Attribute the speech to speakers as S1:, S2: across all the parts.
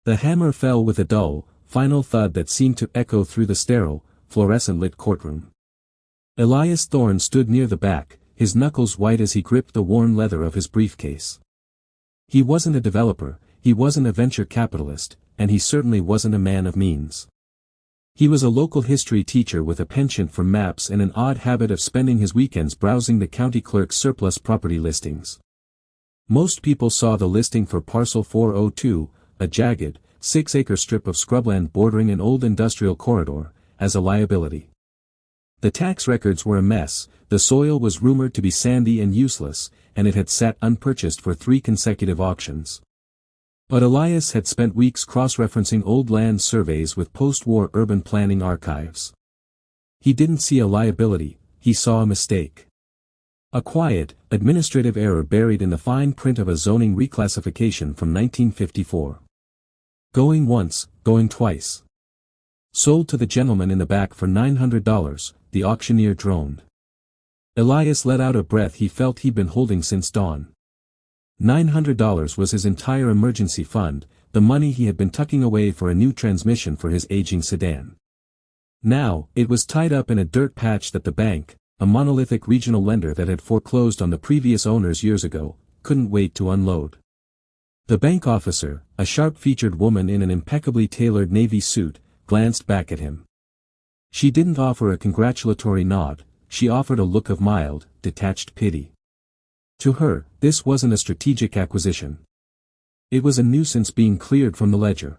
S1: The hammer fell with a dull, final thud that seemed to echo through the sterile, fluorescent-lit courtroom. Elias Thorne stood near the back, his knuckles white as he gripped the worn leather of his briefcase. He wasn't a developer, he wasn't a venture capitalist, and he certainly wasn't a man of means. He was a local history teacher with a penchant for maps and an odd habit of spending his weekends browsing the county clerk's surplus property listings. Most people saw the listing for Parcel 402, a jagged, 6-acre strip of scrubland bordering an old industrial corridor, as a liability. The tax records were a mess, the soil was rumored to be sandy and useless, and it had sat unpurchased for 3 consecutive auctions. But Elias had spent weeks cross-referencing old land surveys with post-war urban planning archives. He didn't see a liability, he saw a mistake. A quiet, administrative error buried in the fine print of a zoning reclassification from 1954. Going once, going twice. Sold to the gentleman in the back for $900, the auctioneer droned. Elias let out a breath he felt he'd been holding since dawn. $900 was his entire emergency fund, the money he had been tucking away for a new transmission for his aging sedan. Now, it was tied up in a dirt patch that the bank, a monolithic regional lender that had foreclosed on the previous owners years ago, couldn't wait to unload. The bank officer, a sharp-featured woman in an impeccably tailored navy suit, glanced back at him. She didn't offer a congratulatory nod, she offered a look of mild, detached pity. To her, this wasn't a strategic acquisition. It was a nuisance being cleared from the ledger.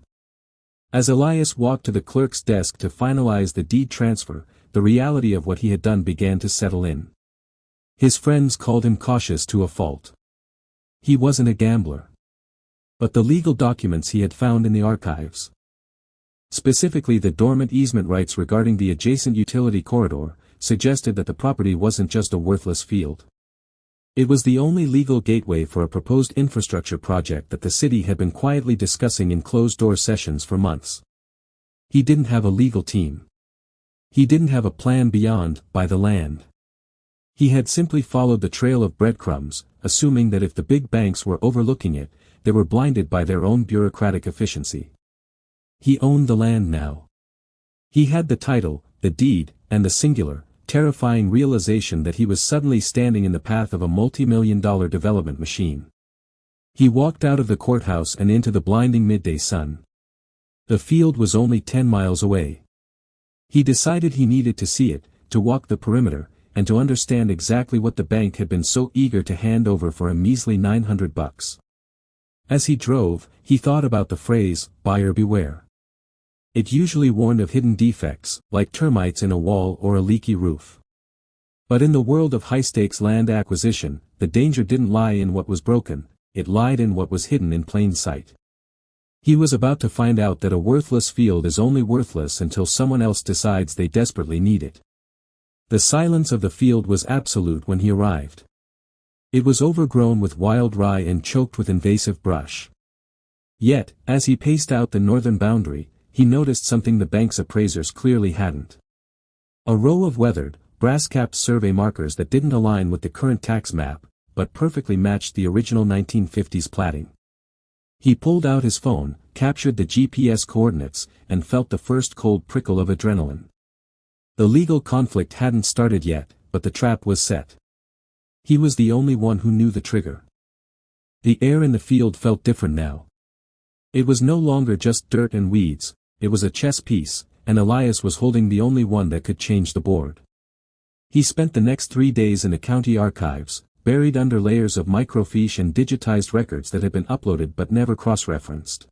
S1: As Elias walked to the clerk's desk to finalize the deed transfer, the reality of what he had done began to settle in. His friends called him cautious to a fault. He wasn't a gambler. But the legal documents he had found in the archives, specifically the dormant easement rights regarding the adjacent utility corridor, suggested that the property wasn't just a worthless field. It was the only legal gateway for a proposed infrastructure project that the city had been quietly discussing in closed-door sessions for months. He didn't have a legal team. He didn't have a plan beyond, buy the land. He had simply followed the trail of breadcrumbs, assuming that if the big banks were overlooking it, they were blinded by their own bureaucratic efficiency. He owned the land now. He had the title, the deed, and the singular, terrifying realization that he was suddenly standing in the path of a multi-million-dollar development machine. He walked out of the courthouse and into the blinding midday sun. The field was only 10 miles away. He decided he needed to see it, to walk the perimeter, and to understand exactly what the bank had been so eager to hand over for a measly $900. As he drove, he thought about the phrase, buyer beware. It usually warned of hidden defects, like termites in a wall or a leaky roof. But in the world of high-stakes land acquisition, the danger didn't lie in what was broken, it lied in what was hidden in plain sight. He was about to find out that a worthless field is only worthless until someone else decides they desperately need it. The silence of the field was absolute when he arrived. It was overgrown with wild rye and choked with invasive brush. Yet, as he paced out the northern boundary, he noticed something the bank's appraisers clearly hadn't. A row of weathered, brass-capped survey markers that didn't align with the current tax map, but perfectly matched the original 1950s platting. He pulled out his phone, captured the GPS coordinates, and felt the first cold prickle of adrenaline. The legal conflict hadn't started yet, but the trap was set. He was the only one who knew the trigger. The air in the field felt different now. It was no longer just dirt and weeds, it was a chess piece, and Elias was holding the only one that could change the board. He spent the next 3 days in the county archives, buried under layers of microfiche and digitized records that had been uploaded but never cross-referenced.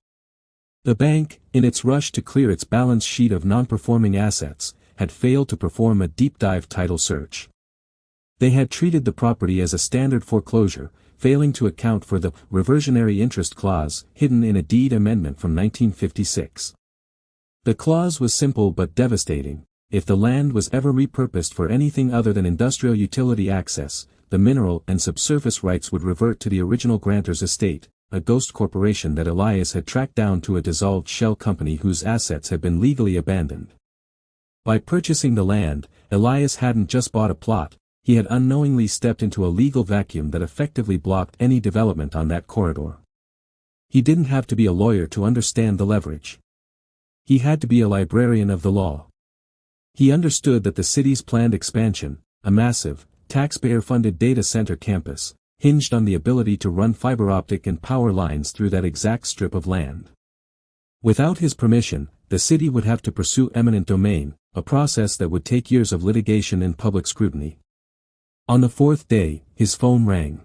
S1: The bank, in its rush to clear its balance sheet of non-performing assets, had failed to perform a deep-dive title search. They had treated the property as a standard foreclosure, failing to account for the reversionary interest clause hidden in a deed amendment from 1956. The clause was simple but devastating. If the land was ever repurposed for anything other than industrial utility access, the mineral and subsurface rights would revert to the original grantor's estate, a ghost corporation that Elias had tracked down to a dissolved shell company whose assets had been legally abandoned. By purchasing the land, Elias hadn't just bought a plot, he had unknowingly stepped into a legal vacuum that effectively blocked any development on that corridor. He didn't have to be a lawyer to understand the leverage. He had to be a librarian of the law. He understood that the city's planned expansion, a massive, taxpayer-funded data center campus, hinged on the ability to run fiber optic and power lines through that exact strip of land. Without his permission, the city would have to pursue eminent domain, a process that would take years of litigation and public scrutiny. On the fourth day, his phone rang.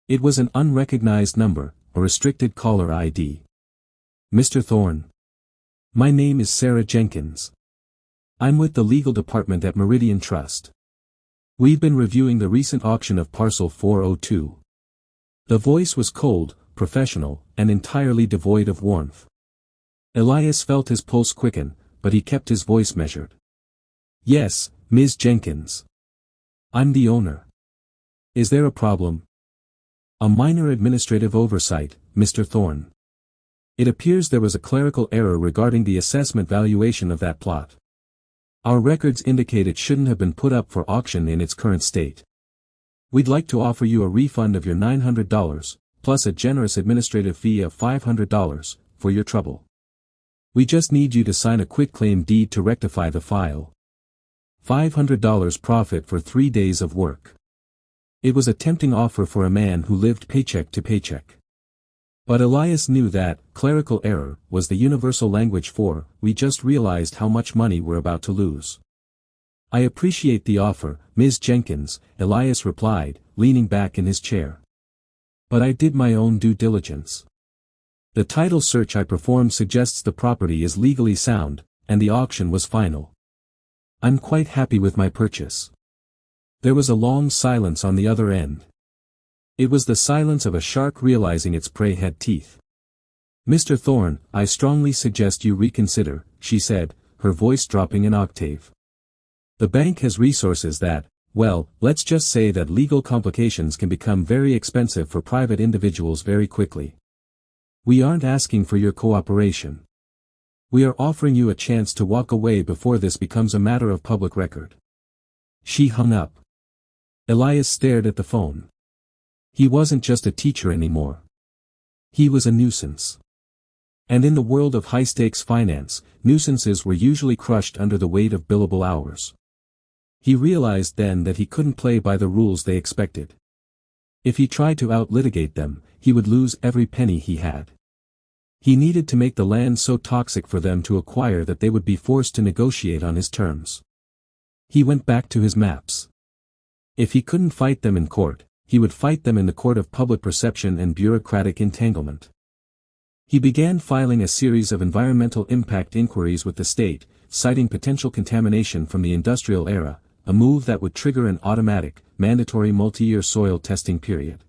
S1: It was an unrecognized number, a restricted caller ID. Mr. Thorne. My name is Sarah Jenkins. I'm with the legal department at Meridian Trust. We've been reviewing the recent auction of Parcel 402. The voice was cold, professional, and entirely devoid of warmth. Elias felt his pulse quicken, but he kept his voice measured. Yes, Ms. Jenkins. I'm the owner. Is there a problem? A minor administrative oversight, Mr. Thorne. It appears there was a clerical error regarding the assessment valuation of that plot. Our records indicate it shouldn't have been put up for auction in its current state. We'd like to offer you a refund of your $900, plus a generous administrative fee of $500, for your trouble. We just need you to sign a quitclaim deed to rectify the file. $500 profit for 3 days of work. It was a tempting offer for a man who lived paycheck to paycheck. But Elias knew that clerical error was the universal language for, we just realized how much money we're about to lose. I appreciate the offer, Ms. Jenkins, Elias replied, leaning back in his chair. But I did my own due diligence. The title search I performed suggests the property is legally sound, and the auction was final. I'm quite happy with my purchase. There was a long silence on the other end. It was the silence of a shark realizing its prey had teeth. Mr. Thorne, I strongly suggest you reconsider, she said, her voice dropping an octave. The bank has resources that, well, let's just say that legal complications can become very expensive for private individuals very quickly. We aren't asking for your cooperation. We are offering you a chance to walk away before this becomes a matter of public record. She hung up. Elias stared at the phone. He wasn't just a teacher anymore. He was a nuisance. And in the world of high-stakes finance, nuisances were usually crushed under the weight of billable hours. He realized then that he couldn't play by the rules they expected. If he tried to out-litigate them, he would lose every penny he had. He needed to make the land so toxic for them to acquire that they would be forced to negotiate on his terms. He went back to his maps. If he couldn't fight them in court, he would fight them in the court of public perception and bureaucratic entanglement. He began filing a series of environmental impact inquiries with the state, citing potential contamination from the industrial era, a move that would trigger an automatic, mandatory multi-year soil testing period.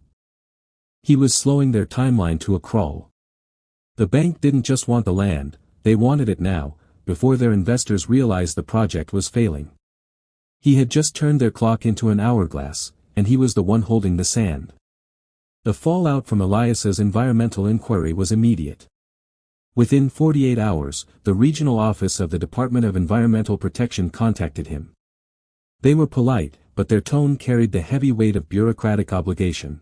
S1: He was slowing their timeline to a crawl. The bank didn't just want the land, they wanted it now, before their investors realized the project was failing. He had just turned their clock into an hourglass, and he was the one holding the sand. The fallout from Elias's environmental inquiry was immediate. Within 48 hours, the regional office of the Department of Environmental Protection contacted him. They were polite, but their tone carried the heavy weight of bureaucratic obligation.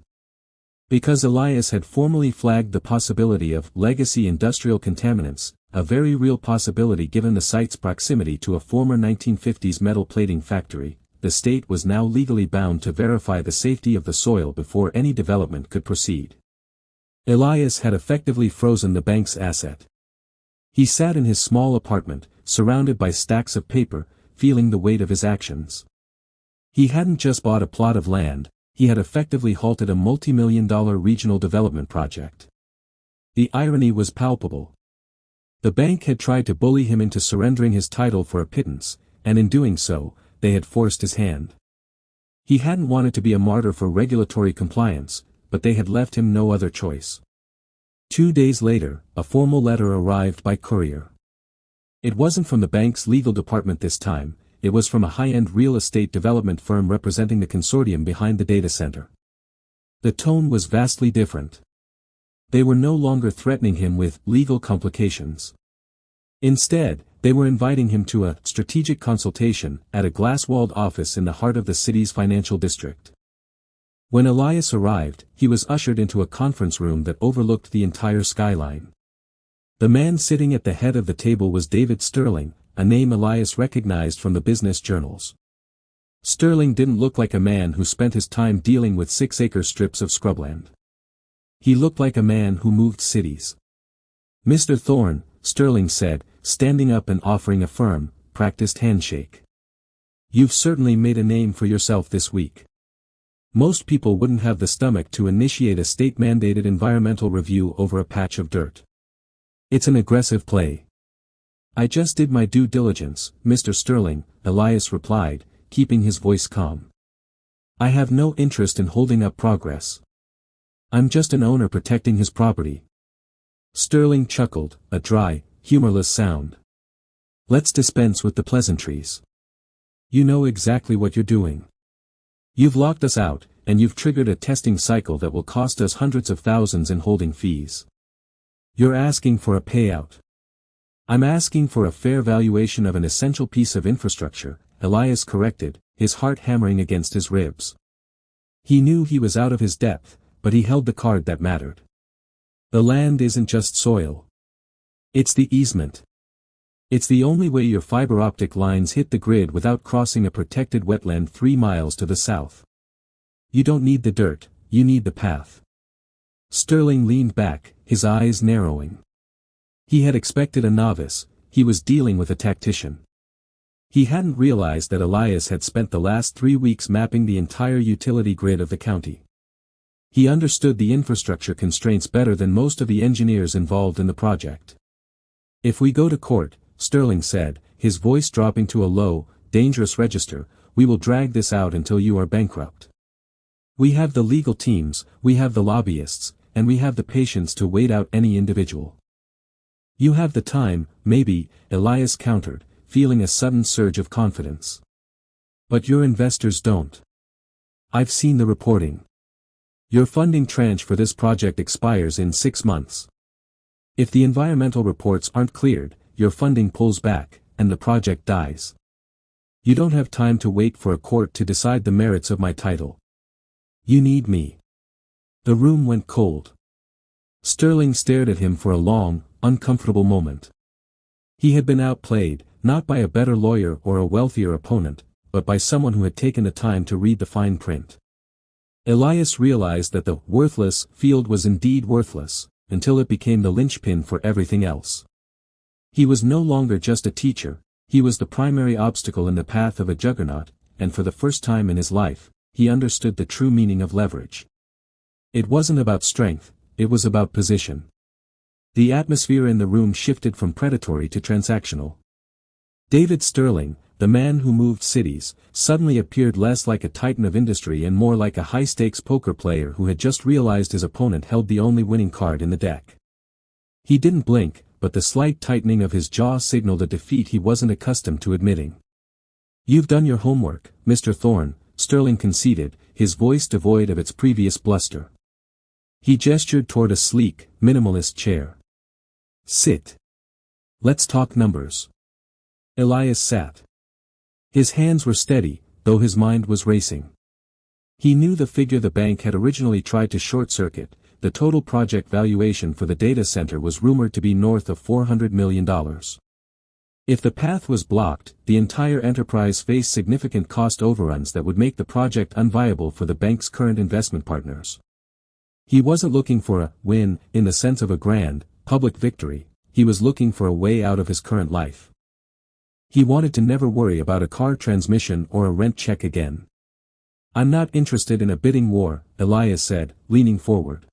S1: Because Elias had formally flagged the possibility of legacy industrial contaminants, a very real possibility given the site's proximity to a former 1950s metal plating factory, the state was now legally bound to verify the safety of the soil before any development could proceed. Elias had effectively frozen the bank's asset. He sat in his small apartment, surrounded by stacks of paper, feeling the weight of his actions. He hadn't just bought a plot of land, he had effectively halted a multi-million-dollar regional development project. The irony was palpable. The bank had tried to bully him into surrendering his title for a pittance, and in doing so, they had forced his hand. He hadn't wanted to be a martyr for regulatory compliance, but they had left him no other choice. 2 days later, a formal letter arrived by courier. It wasn't from the bank's legal department this time, it was from a high-end real estate development firm representing the consortium behind the data center. The tone was vastly different. They were no longer threatening him with legal complications. Instead, they were inviting him to a strategic consultation at a glass-walled office in the heart of the city's financial district. When Elias arrived, he was ushered into a conference room that overlooked the entire skyline. The man sitting at the head of the table was David Sterling, a name Elias recognized from the business journals. Sterling didn't look like a man who spent his time dealing with 6-acre strips of scrubland. He looked like a man who moved cities. "Mr. Thorne," Sterling said, standing up and offering a firm, practiced handshake. "You've certainly made a name for yourself this week. Most people wouldn't have the stomach to initiate a state-mandated environmental review over a patch of dirt. It's an aggressive play." "I just did my due diligence, Mr. Sterling," Elias replied, keeping his voice calm. "I have no interest in holding up progress. I'm just an owner protecting his property." Sterling chuckled, a dry, humorless sound. "Let's dispense with the pleasantries. You know exactly what you're doing. You've locked us out, and you've triggered a testing cycle that will cost us hundreds of thousands in holding fees. You're asking for a payout. I'm asking for a fair valuation of an essential piece of infrastructure," Elias corrected, his heart hammering against his ribs. He knew he was out of his depth, but he held the card that mattered. The land isn't just soil. It's the easement. It's the only way your fiber optic lines hit the grid without crossing a protected wetland 3 miles to the south. You don't need the dirt, you need the path. Sterling leaned back, his eyes narrowing. He had expected a novice, he was dealing with a tactician. He hadn't realized that Elias had spent the last 3 weeks mapping the entire utility grid of the county. He understood the infrastructure constraints better than most of the engineers involved in the project. "If we go to court," Sterling said, his voice dropping to a low, dangerous register, "we will drag this out until you are bankrupt. We have the legal teams, we have the lobbyists, and we have the patience to wait out any individual." "You have the time, maybe," Elias countered, feeling a sudden surge of confidence. "But your investors don't. I've seen the reporting. Your funding tranche for this project expires in 6 months. If the environmental reports aren't cleared, your funding pulls back, and the project dies. You don't have time to wait for a court to decide the merits of my title. You need me." The room went cold. Sterling stared at him for a long, uncomfortable moment. He had been outplayed, not by a better lawyer or a wealthier opponent, but by someone who had taken the time to read the fine print. Elias realized that the worthless field was indeed worthless, until it became the linchpin for everything else. He was no longer just a teacher, he was the primary obstacle in the path of a juggernaut, and for the first time in his life, he understood the true meaning of leverage. It wasn't about strength, it was about position. The atmosphere in the room shifted from predatory to transactional. David Sterling, the man who moved cities, suddenly appeared less like a titan of industry and more like a high-stakes poker player who had just realized his opponent held the only winning card in the deck. He didn't blink, but the slight tightening of his jaw signaled a defeat he wasn't accustomed to admitting. "You've done your homework, Mr. Thorne," Sterling conceded, his voice devoid of its previous bluster. He gestured toward a sleek, minimalist chair. "Sit. Let's talk numbers." Elias sat. His hands were steady, though his mind was racing. He knew the figure the bank had originally tried to short-circuit. The total project valuation for the data center was rumored to be north of $400 million. If the path was blocked, the entire enterprise faced significant cost overruns that would make the project unviable for the bank's current investment partners. He wasn't looking for a win, in the sense of a grand, public victory, he was looking for a way out of his current life. He wanted to never worry about a car transmission or a rent check again. "I'm not interested in a bidding war," Elias said, leaning forward.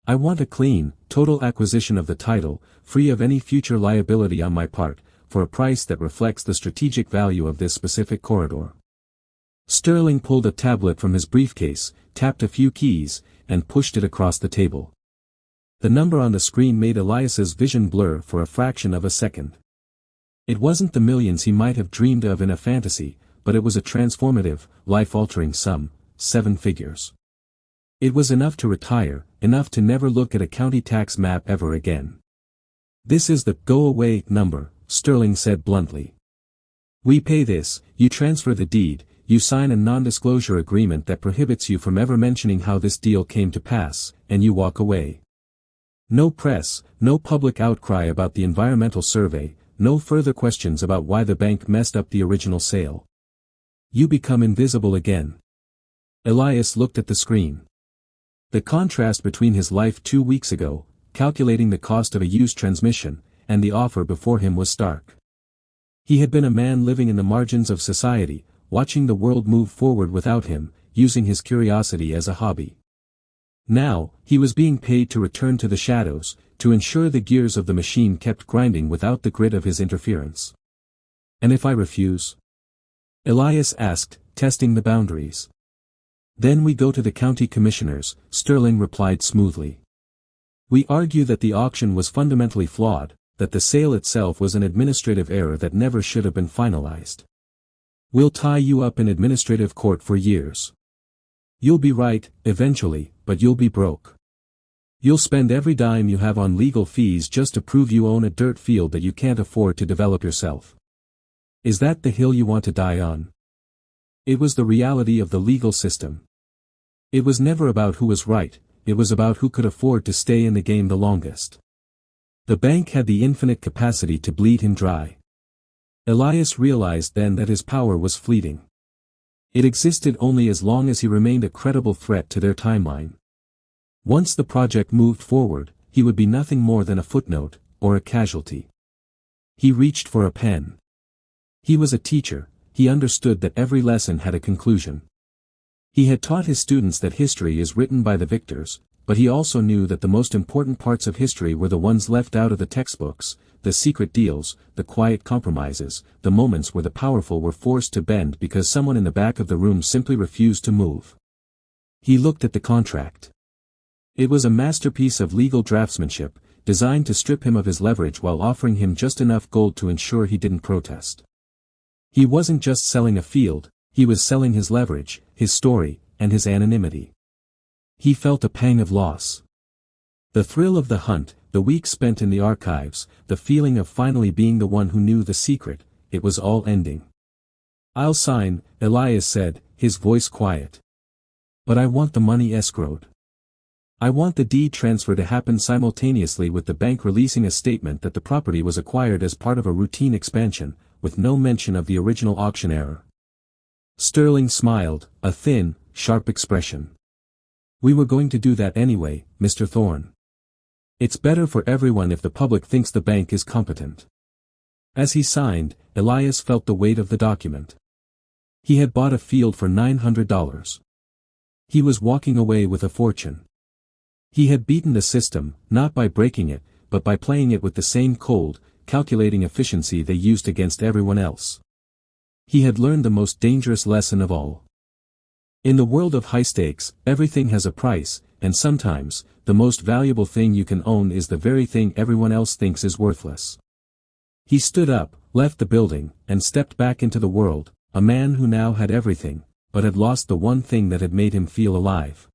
S1: "I want a clean, total acquisition of the title, free of any future liability on my part, for a price that reflects the strategic value of this specific corridor." Sterling pulled a tablet from his briefcase, tapped a few keys, and pushed it across the table. The number on the screen made Elias's vision blur for a fraction of a second. It wasn't the millions he might have dreamed of in a fantasy, but it was a transformative, life-altering sum, 7 figures. It was enough to retire, enough to never look at a county tax map ever again. "This is the go-away number," Sterling said bluntly. "We pay this, you transfer the deed, you sign a non-disclosure agreement that prohibits you from ever mentioning how this deal came to pass, and you walk away. No press, no public outcry about the environmental survey, no further questions about why the bank messed up the original sale. You become invisible again. Elias looked at the screen. The contrast between his life 2 weeks ago, calculating the cost of a used transmission, and the offer before him was stark. He had been a man living in the margins of society, watching the world move forward without him, using his curiosity as a hobby. Now, he was being paid to return to the shadows, to ensure the gears of the machine kept grinding without the grit of his interference. And if I refuse? Elias asked, testing the boundaries. Then we go to the county commissioners, Sterling replied smoothly. We argue that the auction was fundamentally flawed, that the sale itself was an administrative error that never should have been finalized. We'll tie you up in administrative court for years. You'll be right, eventually, but you'll be broke. You'll spend every dime you have on legal fees just to prove you own a dirt field that you can't afford to develop yourself. Is that the hill you want to die on? It was the reality of the legal system. It was never about who was right, it was about who could afford to stay in the game the longest. The bank had the infinite capacity to bleed him dry. Elias realized then that his power was fleeting. It existed only as long as he remained a credible threat to their timeline. Once the project moved forward, he would be nothing more than a footnote, or a casualty. He reached for a pen. He was a teacher, he understood that every lesson had a conclusion. He had taught his students that history is written by the victors, but he also knew that the most important parts of history were the ones left out of the textbooks, the secret deals, the quiet compromises, the moments where the powerful were forced to bend because someone in the back of the room simply refused to move. He looked at the contract. It was a masterpiece of legal draftsmanship, designed to strip him of his leverage while offering him just enough gold to ensure he didn't protest. He wasn't just selling a field, he was selling his leverage, his story, and his anonymity. He felt a pang of loss. The thrill of the hunt, the weeks spent in the archives, the feeling of finally being the one who knew the secret, it was all ending. I'll sign, Elias said, his voice quiet. But I want the money escrowed. I want the deed transfer to happen simultaneously with the bank releasing a statement that the property was acquired as part of a routine expansion, with no mention of the original auction error. Sterling smiled, a thin, sharp expression. We were going to do that anyway, Mr. Thorne. It's better for everyone if the public thinks the bank is competent. As he signed, Elias felt the weight of the document. He had bought a field for $900. He was walking away with a fortune. He had beaten the system, not by breaking it, but by playing it with the same cold, calculating efficiency they used against everyone else. He had learned the most dangerous lesson of all. In the world of high stakes, everything has a price, and sometimes, the most valuable thing you can own is the very thing everyone else thinks is worthless. He stood up, left the building, and stepped back into the world, a man who now had everything, but had lost the one thing that had made him feel alive.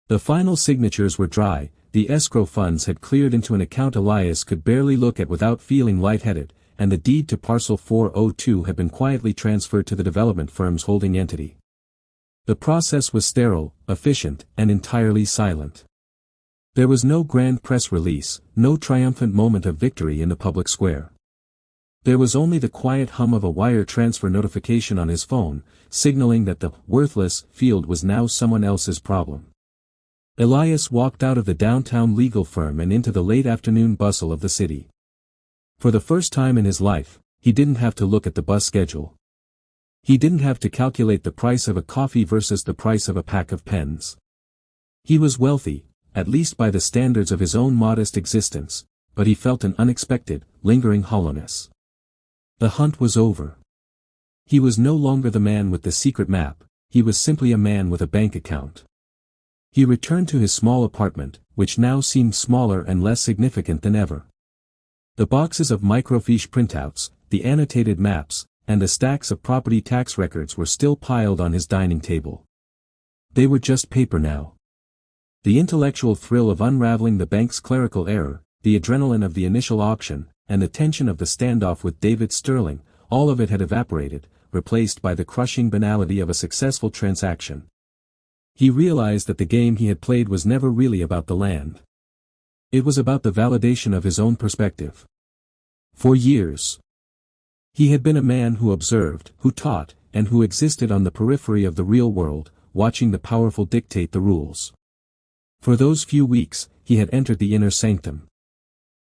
S1: The final signatures were dry, the escrow funds had cleared into an account Elias could barely look at without feeling lightheaded, and the deed to parcel 402 had been quietly transferred to the development firm's holding entity. The process was sterile, efficient, and entirely silent. There was no grand press release, no triumphant moment of victory in the public square. There was only the quiet hum of a wire transfer notification on his phone, signaling that the worthless field was now someone else's problem. Elias walked out of the downtown legal firm and into the late afternoon bustle of the city. For the first time in his life, he didn't have to look at the bus schedule. He didn't have to calculate the price of a coffee versus the price of a pack of pens. He was wealthy, at least by the standards of his own modest existence, but he felt an unexpected, lingering hollowness. The hunt was over. He was no longer the man with the secret map, he was simply a man with a bank account. He returned to his small apartment, which now seemed smaller and less significant than ever. The boxes of microfiche printouts, the annotated maps, and the stacks of property tax records were still piled on his dining table. They were just paper now. The intellectual thrill of unraveling the bank's clerical error, the adrenaline of the initial auction, and the tension of the standoff with David Sterling, all of it had evaporated, replaced by the crushing banality of a successful transaction. He realized that the game he had played was never really about the land. It was about the validation of his own perspective. For years, he had been a man who observed, who taught, and who existed on the periphery of the real world, watching the powerful dictate the rules. For those few weeks, he had entered the inner sanctum.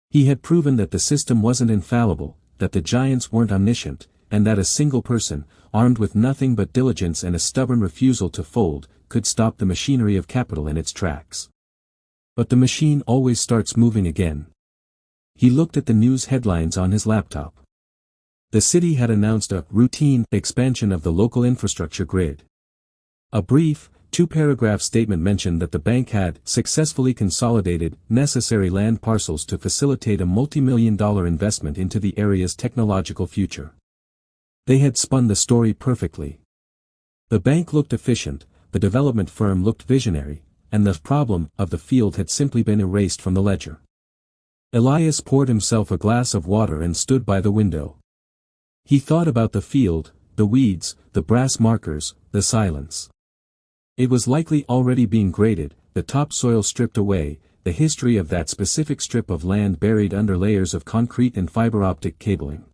S1: He had proven that the system wasn't infallible, that the giants weren't omniscient, and that a single person, armed with nothing but diligence and a stubborn refusal to fold, could stop the machinery of capital in its tracks. But the machine always starts moving again. He looked at the news headlines on his laptop. The city had announced a routine expansion of the local infrastructure grid. A brief, two-paragraph statement mentioned that the bank had successfully consolidated necessary land parcels to facilitate a multi-million-dollar investment into the area's technological future. They had spun the story perfectly. The bank looked efficient, the development firm looked visionary, and the problem of the field had simply been erased from the ledger. Elias poured himself a glass of water and stood by the window. He thought about the field, the weeds, the brass markers, the silence. It was likely already being graded, the topsoil stripped away, the history of that specific strip of land buried under layers of concrete and fiber optic cabling.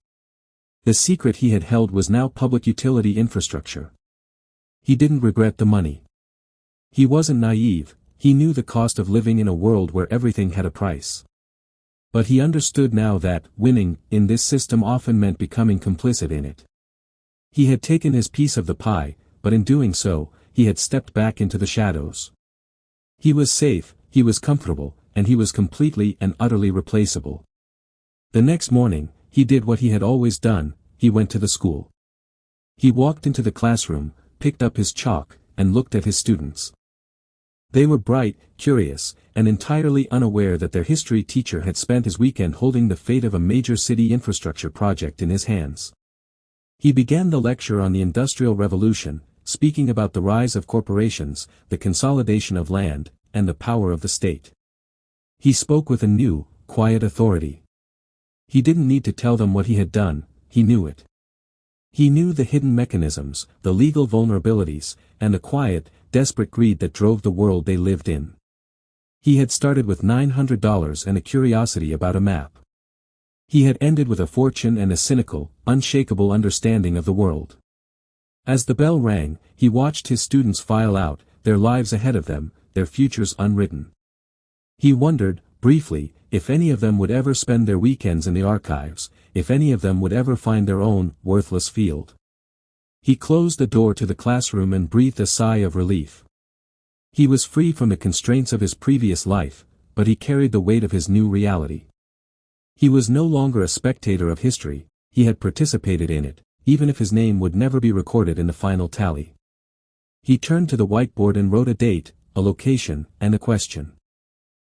S1: The secret he had held was now public utility infrastructure. He didn't regret the money. He wasn't naive, he knew the cost of living in a world where everything had a price. But he understood now that winning in this system often meant becoming complicit in it. He had taken his piece of the pie, but in doing so, he had stepped back into the shadows. He was safe, he was comfortable, and he was completely and utterly replaceable. The next morning, he did what he had always done, he went to the school. He walked into the classroom, picked up his chalk, and looked at his students. They were bright, curious, and entirely unaware that their history teacher had spent his weekend holding the fate of a major city infrastructure project in his hands. He began the lecture on the Industrial Revolution, speaking about the rise of corporations, the consolidation of land, and the power of the state. He spoke with a new, quiet authority. He didn't need to tell them what he had done, he knew it. He knew the hidden mechanisms, the legal vulnerabilities, and the quiet, desperate greed that drove the world they lived in. He had started with $900 and a curiosity about a map. He had ended with a fortune and a cynical, unshakable understanding of the world. As the bell rang, he watched his students file out, their lives ahead of them, their futures unwritten. He wondered, briefly, if any of them would ever spend their weekends in the archives, if any of them would ever find their own, worthless field. He closed the door to the classroom and breathed a sigh of relief. He was free from the constraints of his previous life, but he carried the weight of his new reality. He was no longer a spectator of history, he had participated in it, even if his name would never be recorded in the final tally. He turned to the whiteboard and wrote a date, a location, and a question.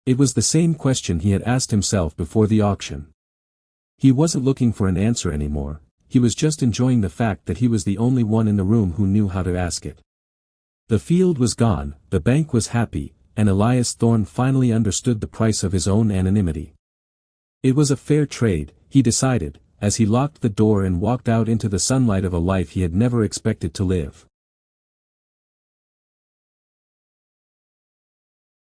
S1: It was the same question he had asked himself before the auction. He wasn't looking for an answer anymore, he was just enjoying the fact that he was the only one in the room who knew how to ask it. The field was gone, the bank was happy, and Elias Thorne finally understood the price of his own anonymity. It was a fair trade, he decided, as he locked the door and walked out into the sunlight of a life he had never expected to live.